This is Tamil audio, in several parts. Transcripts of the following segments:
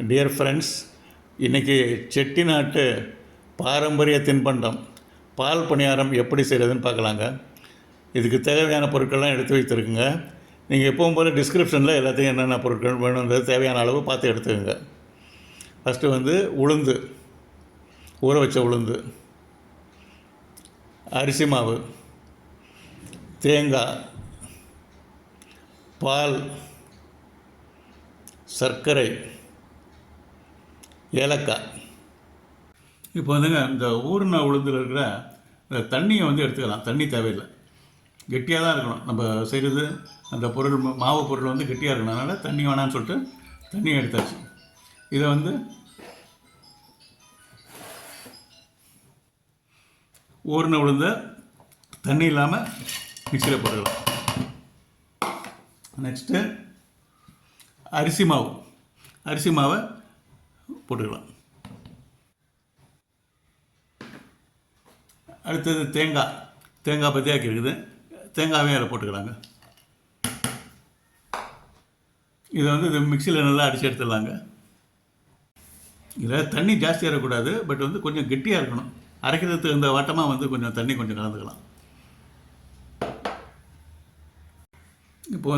டியர் ஃப்ரெண்ட்ஸ், இன்றைக்கி செட்டிநாட்டு பாரம்பரிய தின்பண்டம் பால் பணியாரம் எப்படி செய்கிறதுன்னு பார்க்கலாங்க. இதுக்கு தேவையான பொருட்கள்லாம் எடுத்து வைத்திருக்குங்க. நீங்கள் எப்பவும் போல் டிஸ்கிரிப்ஷனில் எல்லாத்தையும் என்னென்ன பொருட்கள் வேணுன்றது தேவையான அளவு பார்த்து எடுத்துக்கோங்க. ஃபஸ்ட்டு உளுந்து, ஊற வச்ச உளுந்து, அரிசி மாவு, தேங்காய், பால், சர்க்கரை, ஏலக்காய். இப்போ இந்த ஊறின உளுந்தில் இருக்கிற இந்த தண்ணியை எடுத்துக்கலாம். தண்ணி தேவையில்லை, கெட்டியாக தான் இருக்கணும். நம்ம செய்கிறது அந்த பொருள் மாவு பொருள் கெட்டியாக இருக்கணும். அதனால் தண்ணி வேணான்னு சொல்லிட்டு தண்ணியை எடுத்தாச்சு. இதை ஊறின உளுந்த தண்ணி இல்லாமல் மிக்சியில் போட்டுக்கலாம். நெக்ஸ்ட்டு அரிசி மாவை போட்டுக்கலாம். அடுத்தது தேங்காய் பற்றியாக்கி இருக்குது, தேங்காயும் அதில் போட்டுக்கலாங்க. இதை இது மிக்சியில் நல்லா அடித்து எடுத்துடலாங்க. இதில் தண்ணி ஜாஸ்தியாக இருக்கக்கூடாது, பட் கொஞ்சம் கெட்டியாக இருக்கணும். அரைக்கிறதுக்கு இந்த வாட்டமாக கொஞ்சம் தண்ணி கொஞ்சம் கலந்துக்கலாம். இப்போ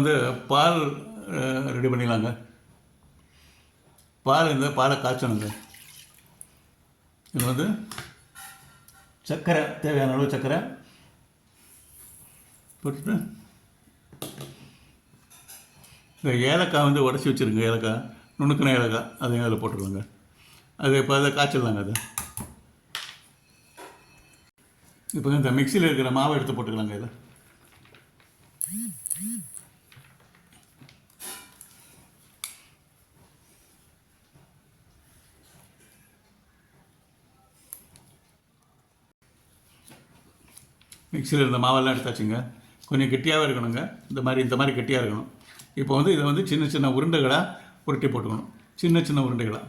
பால் ரெடி பண்ணிடலாங்க. பாலை காய்ச்சணுங்க. இது சர்க்கரை, தேவையான அளவு சர்க்கரை போட்டுட்டு இந்த ஏலக்காய் உடச்சி வச்சுருங்க. ஏலக்காய், நுணுக்கின ஏலக்காய், அதையும் அதில் போட்டுருவாங்க. அது இப்போ அதை காய்ச்சிடலாங்க. அது இப்போ இந்த மிக்சியில் இருக்கிற மாவை எடுத்து போட்டுக்கலாங்க. இதை மிக்சியில் இருந்த மாவெல்லாம் எடுத்தாச்சுங்க. கொஞ்சம் கெட்டியாகவே இருக்கணுங்க. இந்த மாதிரி கெட்டியாக இருக்கணும். இப்போ இதை சின்ன சின்ன உருண்டைகளாக உருட்டி போட்டுக்கணும். சின்ன சின்ன உருண்டைகளாக,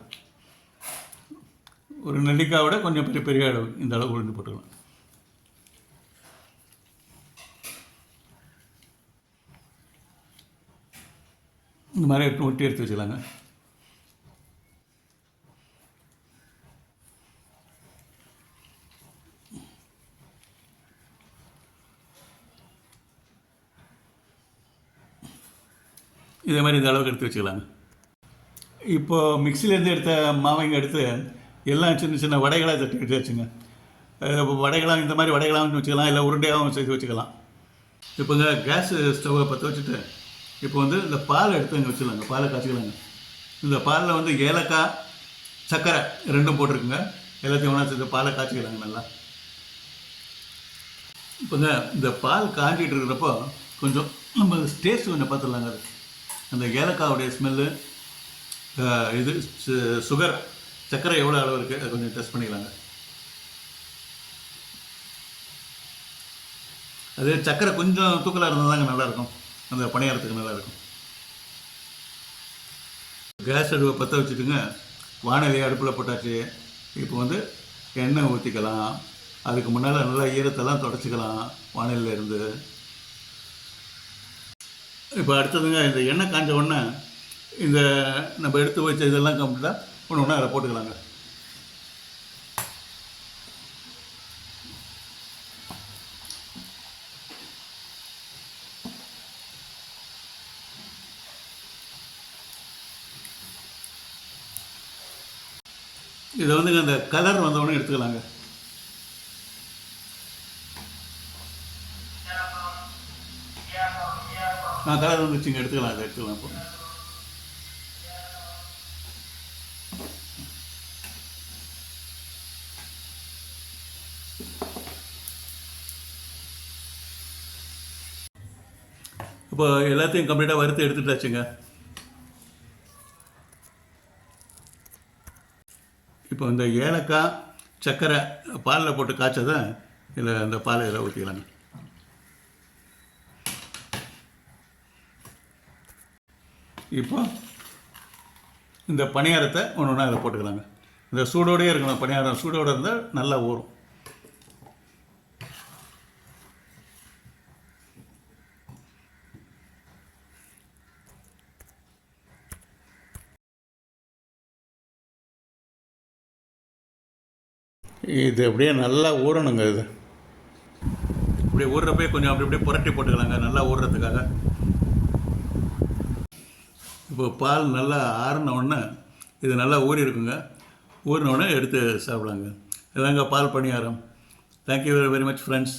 ஒரு நெல்லிக்காயோட கொஞ்சம் பெரிய பெரிய அளவு, இந்த அளவு உருண்டி போட்டுக்கலாம். இந்த மாதிரி ஒட்டி எடுத்து வச்சுக்கலாங்க. இதே மாதிரி இந்த அளவுக்கு எடுத்து வச்சுக்கலாங்க. இப்போது மிக்சிலேருந்து எடுத்த மாவைங்க எடுத்து எல்லாம் சின்ன சின்ன வடைகளாக தட்டி எடுத்து வச்சுங்க. வடைகளாக இந்த மாதிரி வடைகளாகவும் வச்சுக்கலாம், இல்லை உருண்டையாகவும் செய்து வச்சுக்கலாம். இப்போ கேஸ் ஸ்டவ்வை பற்ற வச்சுட்டு இப்போ இந்த பால் எடுத்து இங்கே வச்சுக்கலாங்க. பாலை காய்ச்சிக்கலாங்க. இந்த பாலில் ஏலக்காய், சர்க்கரை ரெண்டும் போட்டிருக்குங்க. எல்லாத்தையும் ஒன்றா சேர்த்து பாலை காய்ச்சிக்கலாங்க நல்லா. இப்போ இந்த பால் காய்ச்சிட்டு இருக்கிறப்போ கொஞ்சம் நம்ம டேஸ்ட் கொஞ்சம் பார்த்துடலாங்க. அது அந்த ஏலக்காவுடைய ஸ்மெல்லு, இது சுகர், சர்க்கரை எவ்வளோ அளவு இருக்குது அதை கொஞ்சம் டெஸ்ட் பண்ணிக்கலாங்க. அது சர்க்கரை கொஞ்சம் தூக்கலாக இருந்தால் தாங்க நல்லாயிருக்கும், அந்த பணியாரத்துக்கு நல்லாயிருக்கும். கேஸ் அடுப்பை பற்ற வச்சுட்டுங்க. வானொலி அடுப்பில் போட்டாச்சு. இப்போ எண்ணெய் ஊற்றிக்கலாம். அதுக்கு முன்னால் நல்லா ஈரத்தெல்லாம் தொடச்சிக்கலாம் வானொலியில் இருந்து. இப்போ அடுத்ததுங்க, இந்த எண்ணெய் காஞ்ச உடனே இந்த நம்ம எடுத்து வச்ச இதெல்லாம் கம்ப்ளீட்டாக ஒன்று ஒன்றா அதில் போட்டுக்கலாங்க. இதை அந்த கலர் வந்தவொடனே எடுத்துக்கலாங்க. கலர் வந்துச்சுங்க, எடுத்துக்கலாம். அதை எடுத்துக்கலாம். இப்போ எல்லாத்தையும் கம்ப்ளீட்டாக வறுத்து எடுத்துட்டாச்சுங்க. இப்போ இந்த ஏலக்காய், சர்க்கரை பாலில் போட்டு காய்ச்சதை இதில் அந்த பாலை இதில் ஊற்றிக்கலாங்க. இப்போ இந்த பணியாரத்தை ஒன்று ஒன்றா அதில் போட்டுக்கலாங்க. இந்த சூடோடையே இருக்கணும். பணியாரம் சூடோடு இருந்தால் நல்லா ஊறும். இது அப்படியே நல்லா ஊறணுங்க. இது இப்படியே ஊறுறப்பே கொஞ்சம் அப்படி அப்படியே புரட்டி போட்டுக்கலாங்க நல்லா ஊறுறதுக்காக. இப்போ பால் நல்லா ஆறின உடனே இது நல்லா ஊறி இருக்குங்க. ஊறின உடனே எடுத்து சாப்பிடலாங்க. இதாங்க பால் paniyaram. Thank you very much friends.